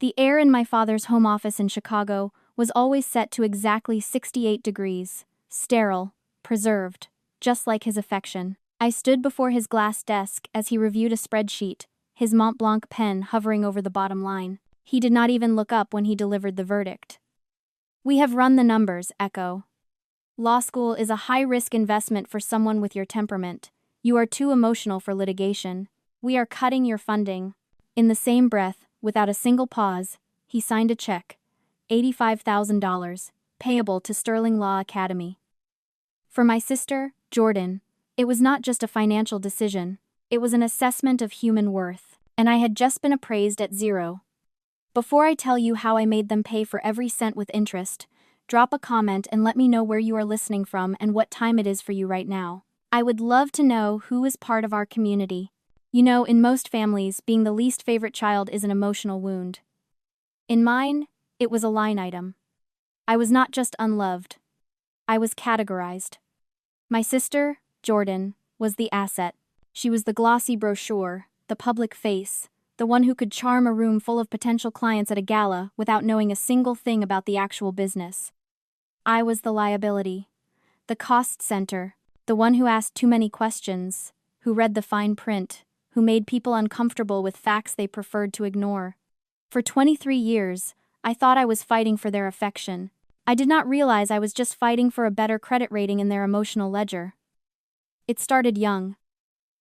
The air in my father's home office in Chicago was always set to exactly 68 degrees, sterile, preserved, just like his affection. I stood before his glass desk as he reviewed a spreadsheet, his Mont Blanc pen hovering over the bottom line. He did not even look up when he delivered the verdict. "We have run the numbers, Echo. Law school is a high-risk investment for someone with your temperament. You are too emotional for litigation. We are cutting your funding." In the same breath, without a single pause, he signed a check, $85,000, payable to Sterling Law Academy. For my sister, Jordan, it was not just a financial decision, it was an assessment of human worth, and I had just been appraised at zero. Before I tell you how I made them pay for every cent with interest, drop a comment and let me know where you are listening from and what time it is for you right now. I would love to know who is part of our community. You know, in most families, being the least favorite child is an emotional wound. In mine, it was a line item. I was not just unloved. I was categorized. My sister, Jordan, was the asset. She was the glossy brochure, the public face, the one who could charm a room full of potential clients at a gala without knowing a single thing about the actual business. I was the liability, the cost center, the one who asked too many questions, who read the fine print, who made people uncomfortable with facts they preferred to ignore. For 23 years, I thought I was fighting for their affection. I did not realize I was just fighting for a better credit rating in their emotional ledger. It started young.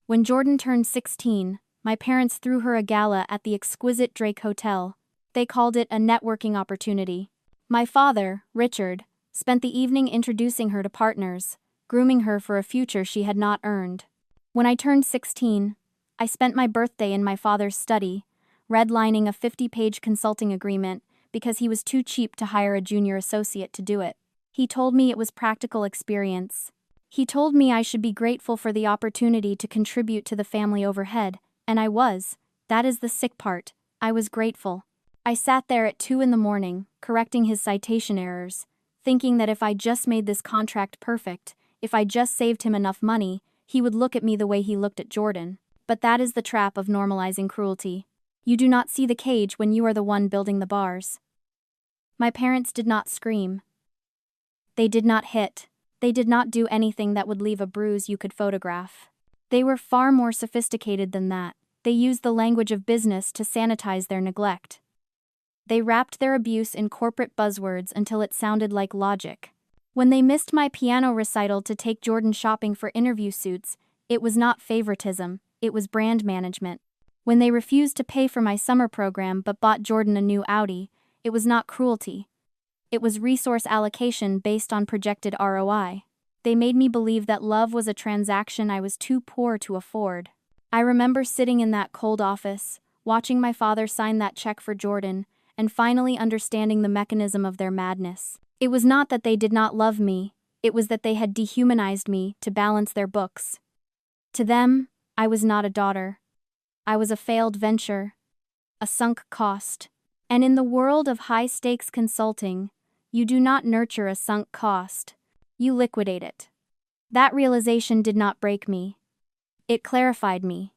When Jordan turned 16, my parents threw her a gala at the exquisite Drake Hotel. They called it a networking opportunity. My father, Richard, spent the evening introducing her to partners, grooming her for a future she had not earned. When I turned 16, I spent my birthday in my father's study, redlining a 50-page consulting agreement because he was too cheap to hire a junior associate to do it. He told me it was practical experience. He told me I should be grateful for the opportunity to contribute to the family overhead, and I was. That is the sick part. I was grateful. I sat there at 2 a.m, correcting his citation errors, thinking that if I just made this contract perfect, if I just saved him enough money, he would look at me the way he looked at Jordan. But that is the trap of normalizing cruelty. You do not see the cage when you are the one building the bars. My parents did not scream. They did not hit. They did not do anything that would leave a bruise you could photograph. They were far more sophisticated than that. They used the language of business to sanitize their neglect. They wrapped their abuse in corporate buzzwords until it sounded like logic. When they missed my piano recital to take Jordan shopping for interview suits, it was not favoritism, it was brand management. When they refused to pay for my summer program but bought Jordan a new Audi, it was not cruelty. It was resource allocation based on projected ROI. They made me believe that love was a transaction I was too poor to afford. I remember sitting in that cold office, watching my father sign that check for Jordan, and finally understanding the mechanism of their madness. It was not that they did not love me, it was that they had dehumanized me to balance their books. To them, I was not a daughter. I was a failed venture, a sunk cost. And in the world of high-stakes consulting, you do not nurture a sunk cost. You liquidate it. That realization did not break me. It clarified me.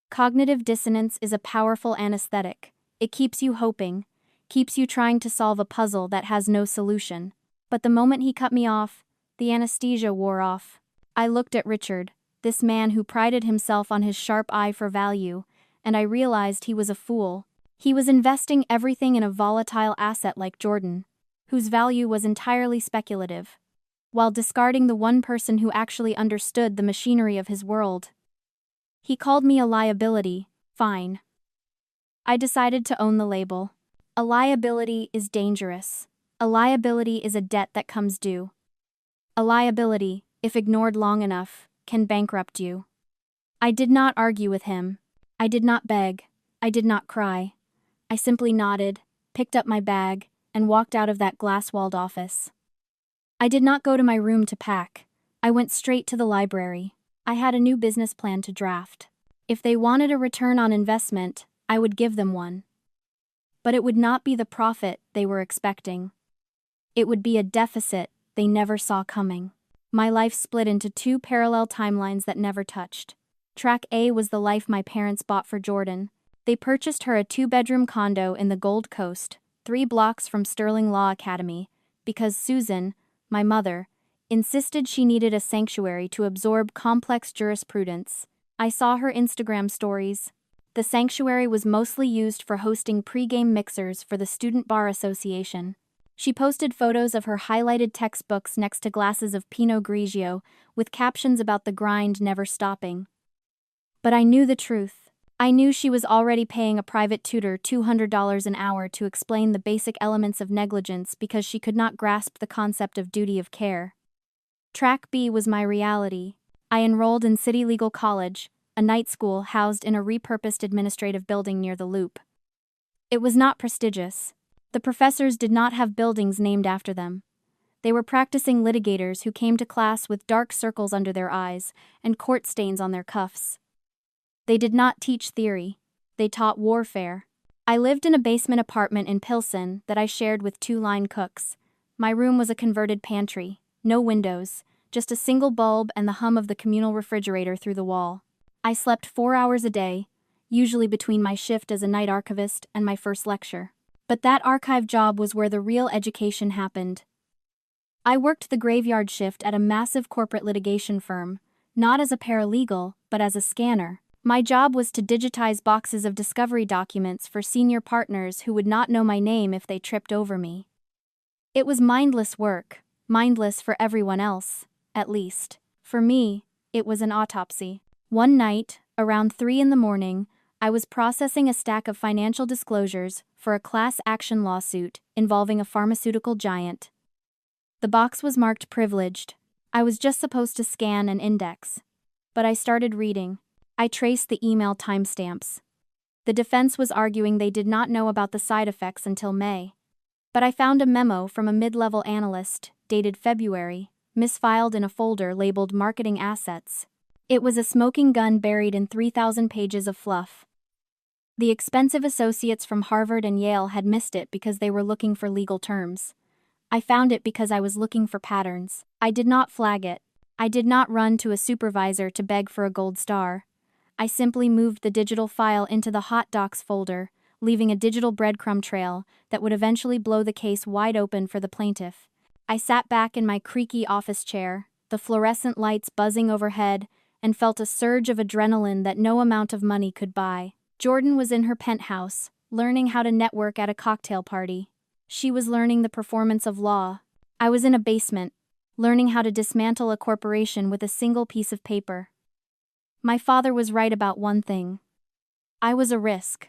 Cognitive dissonance is a powerful anesthetic. It keeps you hoping, keeps you trying to solve a puzzle that has no solution. But the moment he cut me off, the anesthesia wore off. I looked at Richard, this man who prided himself on his sharp eye for value, and I realized he was a fool. He was investing everything in a volatile asset like Jordan, whose value was entirely speculative, while discarding the one person who actually understood the machinery of his world. He called me a liability. Fine. I decided to own the label. A liability is dangerous. A liability is a debt that comes due. A liability, if ignored long enough, can bankrupt you. I did not argue with him. I did not beg. I did not cry. I simply nodded, picked up my bag, and walked out of that glass-walled office. I did not go to my room to pack. I went straight to the library. I had a new business plan to draft. If they wanted a return on investment, I would give them one. But it would not be the profit they were expecting. It would be a deficit they never saw coming. My life split into 2 parallel timelines that never touched. Track A was the life my parents bought for Jordan. They purchased her a 2-bedroom condo in the Gold Coast, 3 blocks from Sterling Law Academy, because Susan, my mother, insisted she needed a sanctuary to absorb complex jurisprudence. I saw her Instagram stories. The sanctuary was mostly used for hosting pre-game mixers for the Student Bar Association. She posted photos of her highlighted textbooks next to glasses of Pinot Grigio, with captions about the grind never stopping. But I knew the truth. I knew she was already paying a private tutor $200 an hour to explain the basic elements of negligence because she could not grasp the concept of duty of care. Track B was my reality. I enrolled in City Legal College, a night school housed in a repurposed administrative building near the Loop. It was not prestigious. The professors did not have buildings named after them. They were practicing litigators who came to class with dark circles under their eyes and court stains on their cuffs. They did not teach theory. They taught warfare. I lived in a basement apartment in Pilsen that I shared with 2 line cooks. My room was a converted pantry, no windows, just a single bulb and the hum of the communal refrigerator through the wall. I slept 4 hours a day, usually between my shift as a night archivist and my first lecture. But that archive job was where the real education happened. I worked the graveyard shift at a massive corporate litigation firm, not as a paralegal, but as a scanner. My job was to digitize boxes of discovery documents for senior partners who would not know my name if they tripped over me. It was mindless work, mindless for everyone else, at least. For me, it was an autopsy. One night, around 3 a.m, I was processing a stack of financial disclosures for a class action lawsuit involving a pharmaceutical giant. The box was marked privileged. I was just supposed to scan and index. But I started reading. I traced the email timestamps. The defense was arguing they did not know about the side effects until May. But I found a memo from a mid-level analyst, dated February, misfiled in a folder labeled Marketing Assets. It was a smoking gun buried in 3,000 pages of fluff. The expensive associates from Harvard and Yale had missed it because they were looking for legal terms. I found it because I was looking for patterns. I did not flag it. I did not run to a supervisor to beg for a gold star. I simply moved the digital file into the hot docs folder, leaving a digital breadcrumb trail that would eventually blow the case wide open for the plaintiff. I sat back in my creaky office chair, the fluorescent lights buzzing overhead, and felt a surge of adrenaline that no amount of money could buy. Jordan was in her penthouse, learning how to network at a cocktail party. She was learning the performance of law. I was in a basement, learning how to dismantle a corporation with a single piece of paper. My father was right about one thing. I was a risk.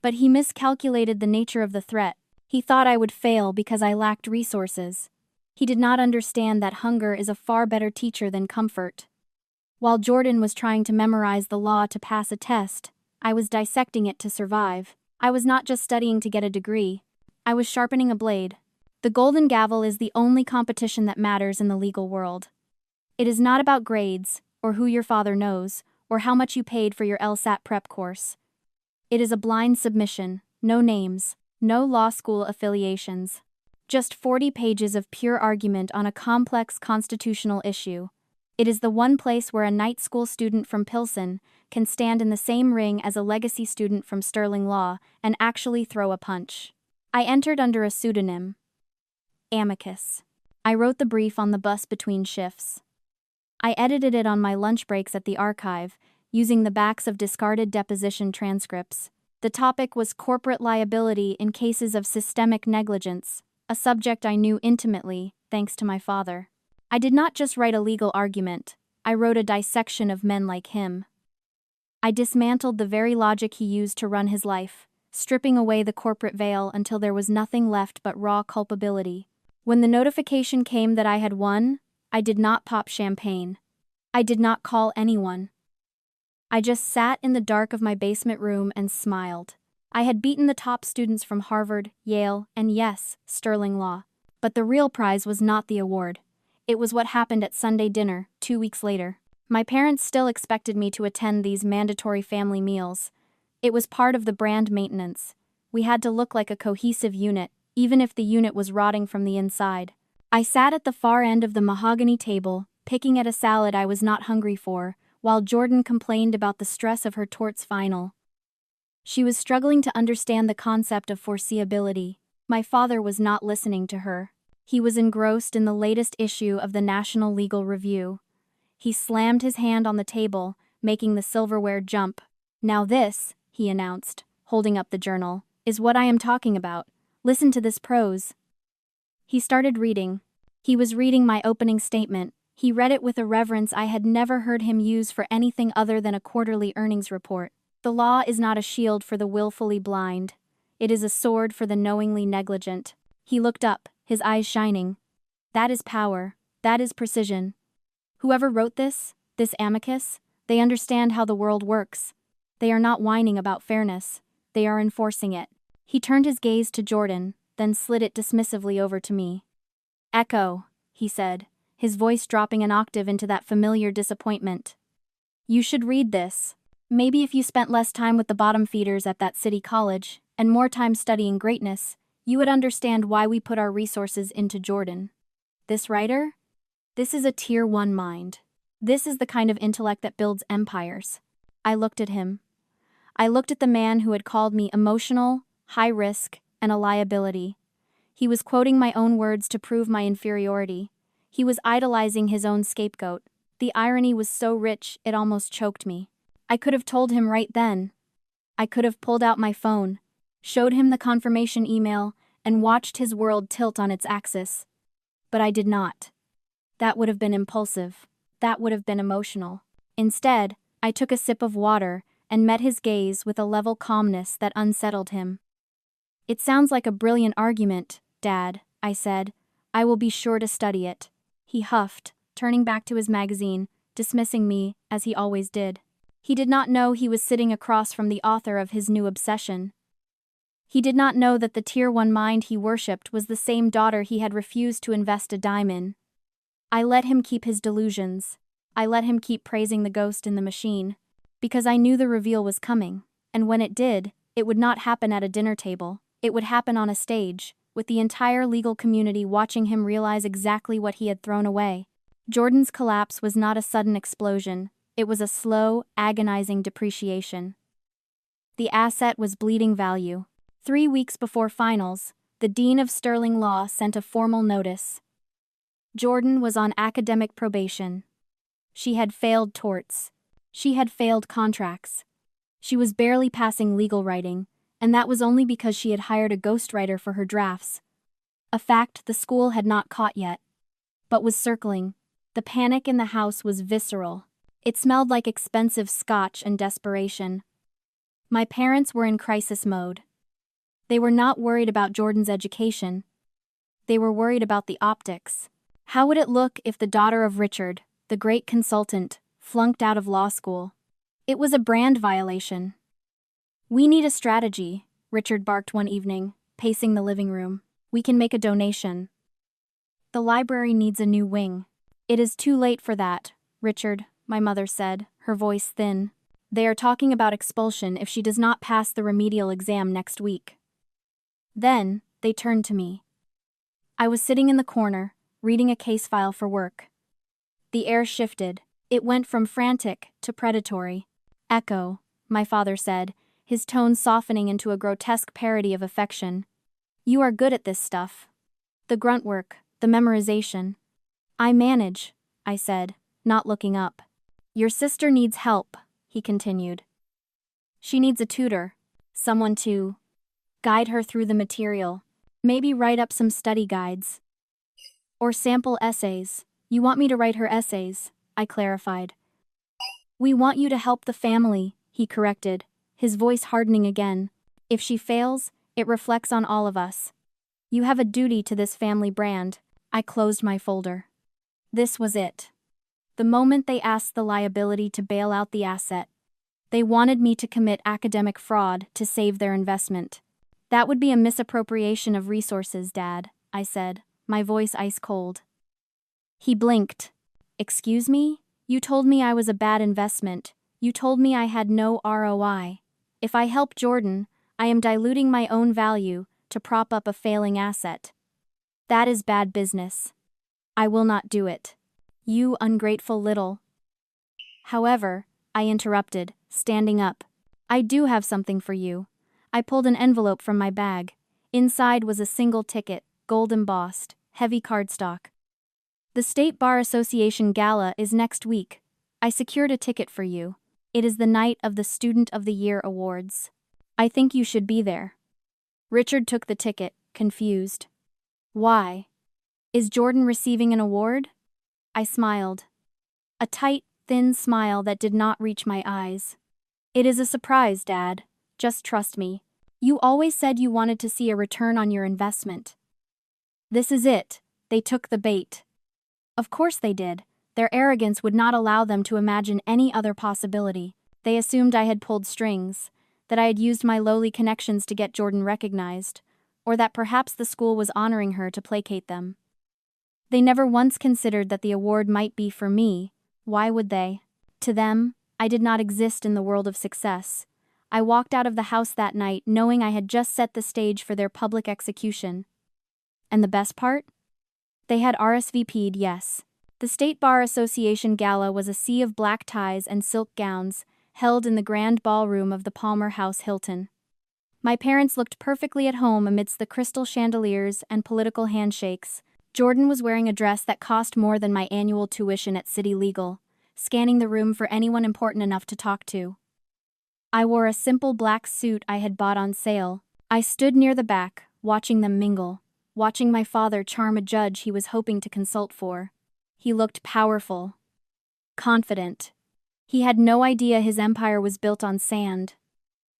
But he miscalculated the nature of the threat. He thought I would fail because I lacked resources. He did not understand that hunger is a far better teacher than comfort. While Jordan was trying to memorize the law to pass a test, I was dissecting it to survive. I was not just studying to get a degree. I was sharpening a blade. The Golden Gavel is the only competition that matters in the legal world. It is not about grades, or who your father knows, or how much you paid for your LSAT prep course. It is a blind submission, no names, no law school affiliations. Just 40 pages of pure argument on a complex constitutional issue. It is the one place where a night school student from Pilsen can stand in the same ring as a legacy student from Sterling Law and actually throw a punch. I entered under a pseudonym. Amicus. I wrote the brief on the bus between shifts. I edited it on my lunch breaks at the archive, using the backs of discarded deposition transcripts. The topic was corporate liability in cases of systemic negligence, a subject I knew intimately, thanks to my father. I did not just write a legal argument, I wrote a dissection of men like him. I dismantled the very logic he used to run his life, stripping away the corporate veil until there was nothing left but raw culpability. When the notification came that I had won, I did not pop champagne. I did not call anyone. I just sat in the dark of my basement room and smiled. I had beaten the top students from Harvard, Yale, and yes, Sterling Law. But the real prize was not the award. It was what happened at Sunday dinner, 2 weeks later. My parents still expected me to attend these mandatory family meals. It was part of the brand maintenance. We had to look like a cohesive unit, even if the unit was rotting from the inside. I sat at the far end of the mahogany table, picking at a salad I was not hungry for, while Jordan complained about the stress of her torts final. She was struggling to understand the concept of foreseeability. My father was not listening to her. He was engrossed in the latest issue of the National Legal Review. He slammed his hand on the table, making the silverware jump. "Now this," he announced, holding up the journal, "is what I am talking about. Listen to this prose." He started reading. He was reading my opening statement. He read it with a reverence I had never heard him use for anything other than a quarterly earnings report. "The law is not a shield for the willfully blind. It is a sword for the knowingly negligent." He looked up, his eyes shining. "That is power. That is precision. Whoever wrote this amicus, they understand how the world works. They are not whining about fairness. They are enforcing it." He turned his gaze to Jordan, then slid it dismissively over to me. "Echo," he said, his voice dropping an octave into that familiar disappointment. "You should read this. Maybe if you spent less time with the bottom feeders at that city college, and more time studying greatness, you would understand why we put our resources into Jordan. This writer? This is a Tier 1 mind. This is the kind of intellect that builds empires." I looked at him. I looked at the man who had called me emotional, high risk, and a liability. He was quoting my own words to prove my inferiority. He was idolizing his own scapegoat. The irony was so rich, it almost choked me. I could have told him right then. I could have pulled out my phone, showed him the confirmation email, and watched his world tilt on its axis. But I did not. That would have been impulsive. That would have been emotional. Instead, I took a sip of water and met his gaze with a level calmness that unsettled him. "It sounds like a brilliant argument, Dad," I said. "I will be sure to study it." He huffed, turning back to his magazine, dismissing me, as he always did. He did not know he was sitting across from the author of his new obsession. He did not know that the Tier 1 mind he worshipped was the same daughter he had refused to invest a dime in. I let him keep his delusions. I let him keep praising the ghost in the machine. Because I knew the reveal was coming, and when it did, it would not happen at a dinner table. It would happen on a stage, with the entire legal community watching him realize exactly what he had thrown away. Jordan's collapse was not a sudden explosion. It was a slow, agonizing depreciation. The asset was bleeding value. 3 weeks before finals, the Dean of Sterling Law sent a formal notice. Jordan was on academic probation. She had failed torts. She had failed contracts. She was barely passing legal writing, and that was only because she had hired a ghostwriter for her drafts. A fact the school had not caught yet, but was circling. The panic in the house was visceral. It smelled like expensive scotch and desperation. My parents were in crisis mode. They were not worried about Jordan's education. They were worried about the optics. How would it look if the daughter of Richard, the great consultant, flunked out of law school? It was a brand violation. "We need a strategy," Richard barked one evening, pacing the living room. "We can make a donation." "The library needs a new wing." "It is too late for that, Richard," my mother said, her voice thin. "They are talking about expulsion if she does not pass the remedial exam next week." Then, they turned to me. I was sitting in the corner, reading a case file for work. The air shifted. It went from frantic to predatory. "Echo," my father said, his tone softening into a grotesque parody of affection. "You are good at this stuff. The grunt work, the memorization." "I manage," I said, not looking up. "Your sister needs help," he continued. "She needs a tutor, someone to guide her through the material, maybe write up some study guides. Or sample essays." "You want me to write her essays," I clarified. "We want you to help the family," he corrected, his voice hardening again. "If she fails, it reflects on all of us. You have a duty to this family brand." I closed my folder. This was it. The moment they asked the liability to bail out the asset. They wanted me to commit academic fraud to save their investment. "That would be a misappropriation of resources, Dad," I said, my voice ice cold. He blinked. "Excuse me? You told me I was a bad investment. You told me I had no ROI. If I help Jordan, I am diluting my own value to prop up a failing asset. That is bad business. I will not do it. You ungrateful little..." "However," I interrupted, standing up, I do have something for you. I pulled an envelope from my bag. Inside was a single ticket, gold embossed, heavy cardstock. The State Bar Association Gala is next week. I secured a ticket for you. It is the night of the Student of the Year Awards. I think you should be there. Richard took the ticket, confused. Why? Is Jordan receiving an award? I smiled. A tight, thin smile that did not reach my eyes. It is a surprise, Dad. Just trust me. You always said you wanted to see a return on your investment. This is it. They took the bait. Of course they did. Their arrogance would not allow them to imagine any other possibility. They assumed I had pulled strings, that I had used my lowly connections to get Jordan recognized, or that perhaps the school was honoring her to placate them. They never once considered that the award might be for me. Why would they? To them, I did not exist in the world of success. I walked out of the house that night knowing I had just set the stage for their public execution. And the best part? They had RSVP'd, yes. The State Bar Association Gala was a sea of black ties and silk gowns, held in the grand ballroom of the Palmer House Hilton. My parents looked perfectly at home amidst the crystal chandeliers and political handshakes. Jordan was wearing a dress that cost more than my annual tuition at City Legal, scanning the room for anyone important enough to talk to. I wore a simple black suit I had bought on sale. I stood near the back, watching them mingle, watching my father charm a judge he was hoping to consult for. He looked powerful, confident. He had no idea his empire was built on sand.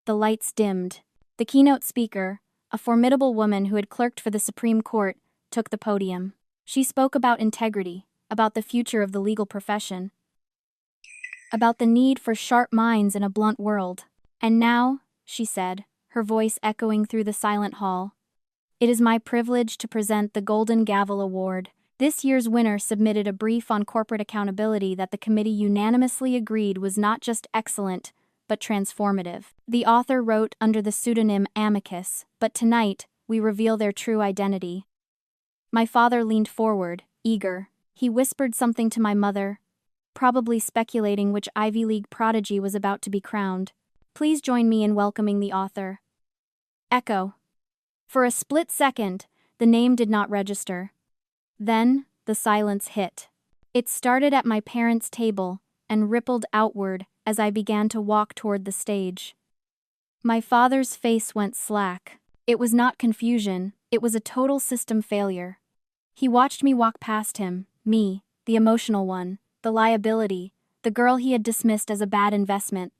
The lights dimmed. The keynote speaker, a formidable woman who had clerked for the Supreme Court, took the podium. She spoke about integrity, about the future of the legal profession, about the need for sharp minds in a blunt world. And now, she said, her voice echoing through the silent hall, it is my privilege to present the Golden Gavel Award. This year's winner submitted a brief on corporate accountability that the committee unanimously agreed was not just excellent, but transformative. The author wrote under the pseudonym Amicus, but tonight, we reveal their true identity. My father leaned forward, eager. He whispered something to my mother, probably speculating which Ivy League prodigy was about to be crowned. Please join me in welcoming the author. Echo. For a split second, the name did not register. Then, the silence hit. It started at my parents' table and rippled outward as I began to walk toward the stage. My father's face went slack. It was not confusion, it was a total system failure. He watched me walk past him, me, the emotional one, the liability, the girl he had dismissed as a bad investment.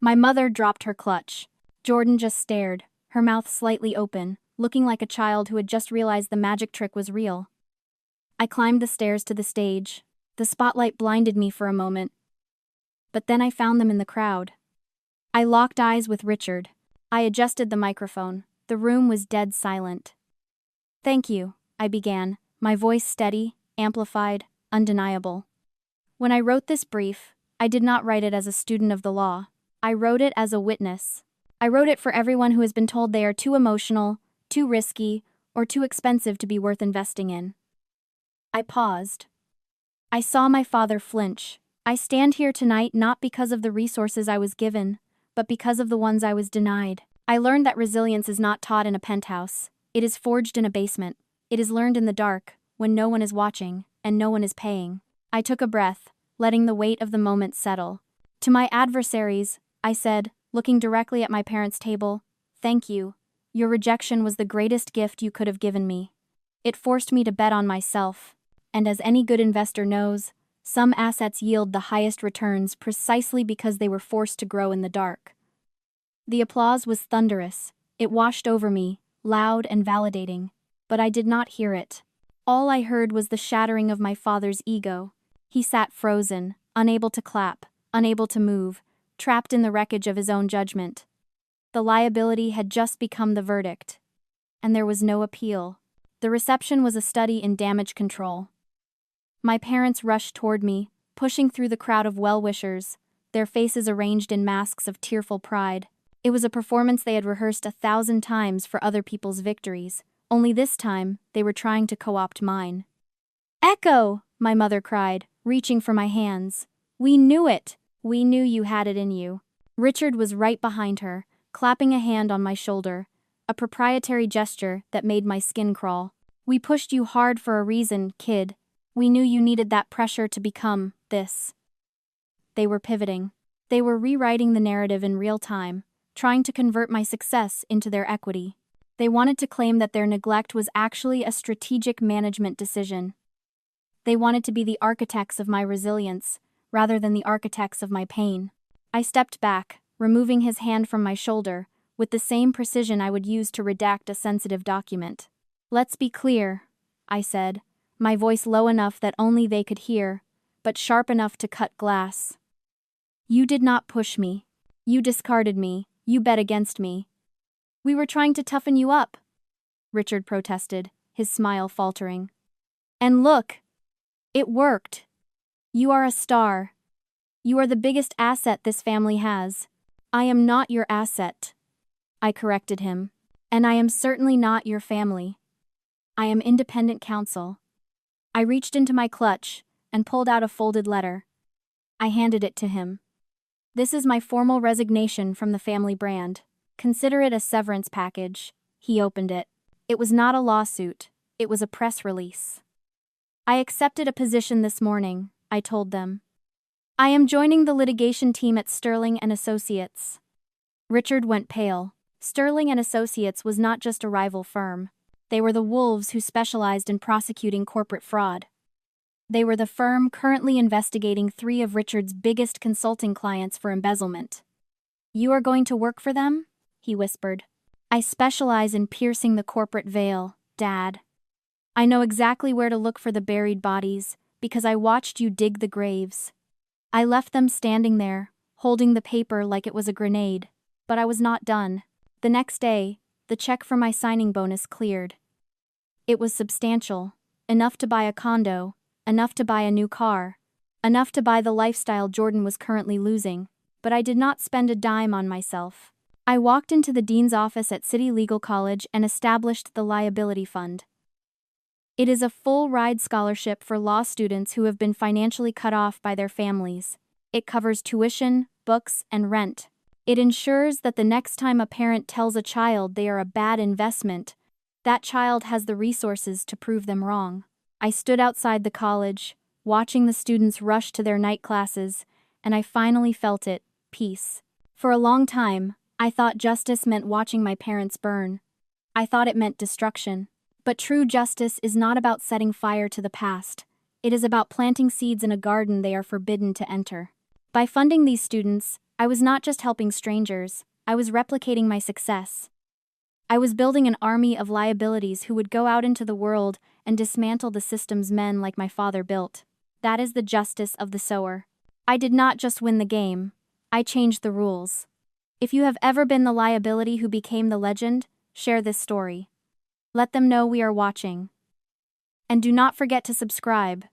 My mother dropped her clutch. Jordan just stared, her mouth slightly open, looking like a child who had just realized the magic trick was real. I climbed the stairs to the stage. The spotlight blinded me for a moment. But then I found them in the crowd. I locked eyes with Richard. I adjusted the microphone. The room was dead silent. Thank you, I began, my voice steady, amplified, undeniable. When I wrote this brief, I did not write it as a student of the law. I wrote it as a witness. I wrote it for everyone who has been told they are too emotional, too risky, or too expensive to be worth investing in. I paused. I saw my father flinch. I stand here tonight not because of the resources I was given, but because of the ones I was denied. I learned that resilience is not taught in a penthouse. It is forged in a basement. It is learned in the dark, when no one is watching, and no one is paying. I took a breath, letting the weight of the moment settle. To my adversaries, I said, looking directly at my parents' table, thank you. Your rejection was the greatest gift you could have given me. It forced me to bet on myself. And as any good investor knows, some assets yield the highest returns precisely because they were forced to grow in the dark. The applause was thunderous. It washed over me, loud and validating. But I did not hear it. All I heard was the shattering of my father's ego. He sat frozen, unable to clap, unable to move, trapped in the wreckage of his own judgment. The liability had just become the verdict. And there was no appeal. The reception was a study in damage control. My parents rushed toward me, pushing through the crowd of well-wishers, their faces arranged in masks of tearful pride. It was a performance they had rehearsed 1,000 times for other people's victories, only this time they were trying to co-opt mine. Echo! My mother cried, reaching for my hands. We knew it! We knew you had it in you. Richard was right behind her, clapping a hand on my shoulder, a proprietary gesture that made my skin crawl. "We pushed you hard for a reason, kid. We knew you needed that pressure to become this." They were pivoting. They were rewriting the narrative in real time, trying to convert my success into their equity. They wanted to claim that their neglect was actually a strategic management decision. They wanted to be the architects of my resilience, rather than the architects of my pain. I stepped back, removing his hand from my shoulder, with the same precision I would use to redact a sensitive document. "Let's be clear," I said, my voice low enough that only they could hear, but sharp enough to cut glass. "You did not push me. You discarded me. You bet against me. We were trying to toughen you up," Richard protested, his smile faltering. "And look, it worked. You are a star. You are the biggest asset this family has." "I am not your asset," I corrected him. "And I am certainly not your family. I am independent counsel." I reached into my clutch and pulled out a folded letter. I handed it to him. "This is my formal resignation from the family brand. Consider it a severance package." He opened it. It was not a lawsuit. It was a press release. "I accepted a position this morning," I told them. "I am joining the litigation team at Sterling and Associates." Richard went pale. Sterling and Associates was not just a rival firm. They were the wolves who specialized in prosecuting corporate fraud. They were the firm currently investigating 3 of Richard's biggest consulting clients for embezzlement. "You are going to work for them?" he whispered. "I specialize in piercing the corporate veil, Dad. I know exactly where to look for the buried bodies, because I watched you dig the graves. I left them standing there, holding the paper like it was a grenade. But I was not done. The next day, the check for my signing bonus cleared. It was substantial, enough to buy a condo, enough to buy a new car, enough to buy the lifestyle Jordan was currently losing, but I did not spend a dime on myself. I walked into the dean's office at City Legal College and established the liability fund. It is a full-ride scholarship for law students who have been financially cut off by their families. It covers tuition, books, and rent. It ensures that the next time a parent tells a child they are a bad investment, that child has the resources to prove them wrong. I stood outside the college, watching the students rush to their night classes, and I finally felt it, peace. For a long time, I thought justice meant watching my parents burn. I thought it meant destruction. But true justice is not about setting fire to the past. It is about planting seeds in a garden they are forbidden to enter. By funding these students, I was not just helping strangers, I was replicating my success. I was building an army of liabilities who would go out into the world and dismantle the systems men like my father built. That is the justice of the sower. I did not just win the game, I changed the rules. If you have ever been the liability who became the legend, share this story. Let them know we are watching. And do not forget to subscribe.